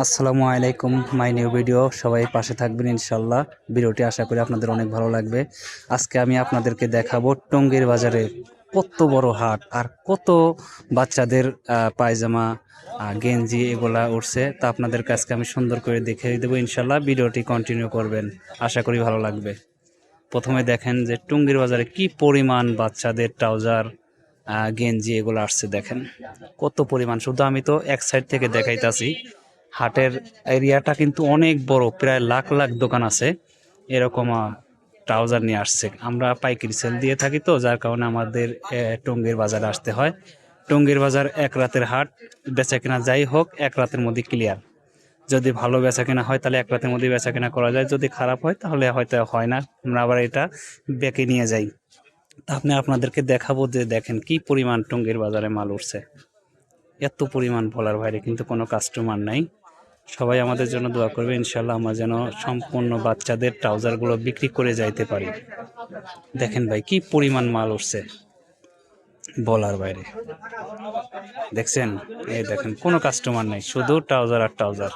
আসসালামু আলাইকুম, my new video. সবাই পাশে থাকবেন ইনশাল্লাহ। ভিডিওটি আশা করি আপনাদের অনেক ভালো লাগবে। আজকে আমি আপনাদেরকে দেখাবো টঙ্গীর বাজারে কত বড় হাট আর কত বাচ্চাদের পায়জামা, গেঞ্জি এগুলা উঠছে, তা আপনাদের কাছকে আমি সুন্দর করে দেখিয়ে দেবো ইনশাল্লাহ। ভিডিওটি কন্টিনিউ করবেন, আশা করি ভালো লাগবে। প্রথমে দেখেন যে টঙ্গীর বাজারে কি পরিমাণ বাচ্চাদের ট্রাউজার, গেঞ্জি এগুলো আসছে। দেখেন কত পরিমাণ, শুধু আমি তো এক সাইড থেকে দেখাইতাছি। হাটের এরিয়াটা কিন্তু অনেক বড়, প্রায় লাখ লাখ দোকান আছে। এরকম ট্রাউজার নিয়ে আসছে। আমরা পাইকারি সেল দিয়ে থাকি, তো যার কারণে আমাদের টঙ্গীর বাজারে আসতে হয়। টঙ্গীর বাজার এক রাতের হাট, বেচা কেনা যাই হোক এক রাতের মধ্যে ক্লিয়ার। যদি ভালো বেচা কেনা হয় তাহলে এক রাতের মধ্যে বেচা কেনা করা যায়, যদি খারাপ হয় তাহলে হয়তো হয় না, আমরা আবার এটা বেঁকে নিয়ে যাই। তা আপনাদেরকে দেখাবো যে দেখেন কি পরিমাণ টঙ্গীর বাজারে মাল উঠছে। এত পরিমাণ বলার বাইরে, কিন্তু কোনো কাস্টমার নাই। সবাই আমাদের জন্য দোয়া করবে ইনশাল্লাহ, আমরা যেন সম্পূর্ণ বাচ্চাদের ট্রাউজারগুলো বিক্রি করে যাইতে পারি। দেখেন ভাই কি পরিমাণ মাল উঠছে, বলার বাইরে। দেখছেন, এই দেখেন কোনো কাস্টমার নাই, শুধু ট্রাউজার আর ট্রাউজার।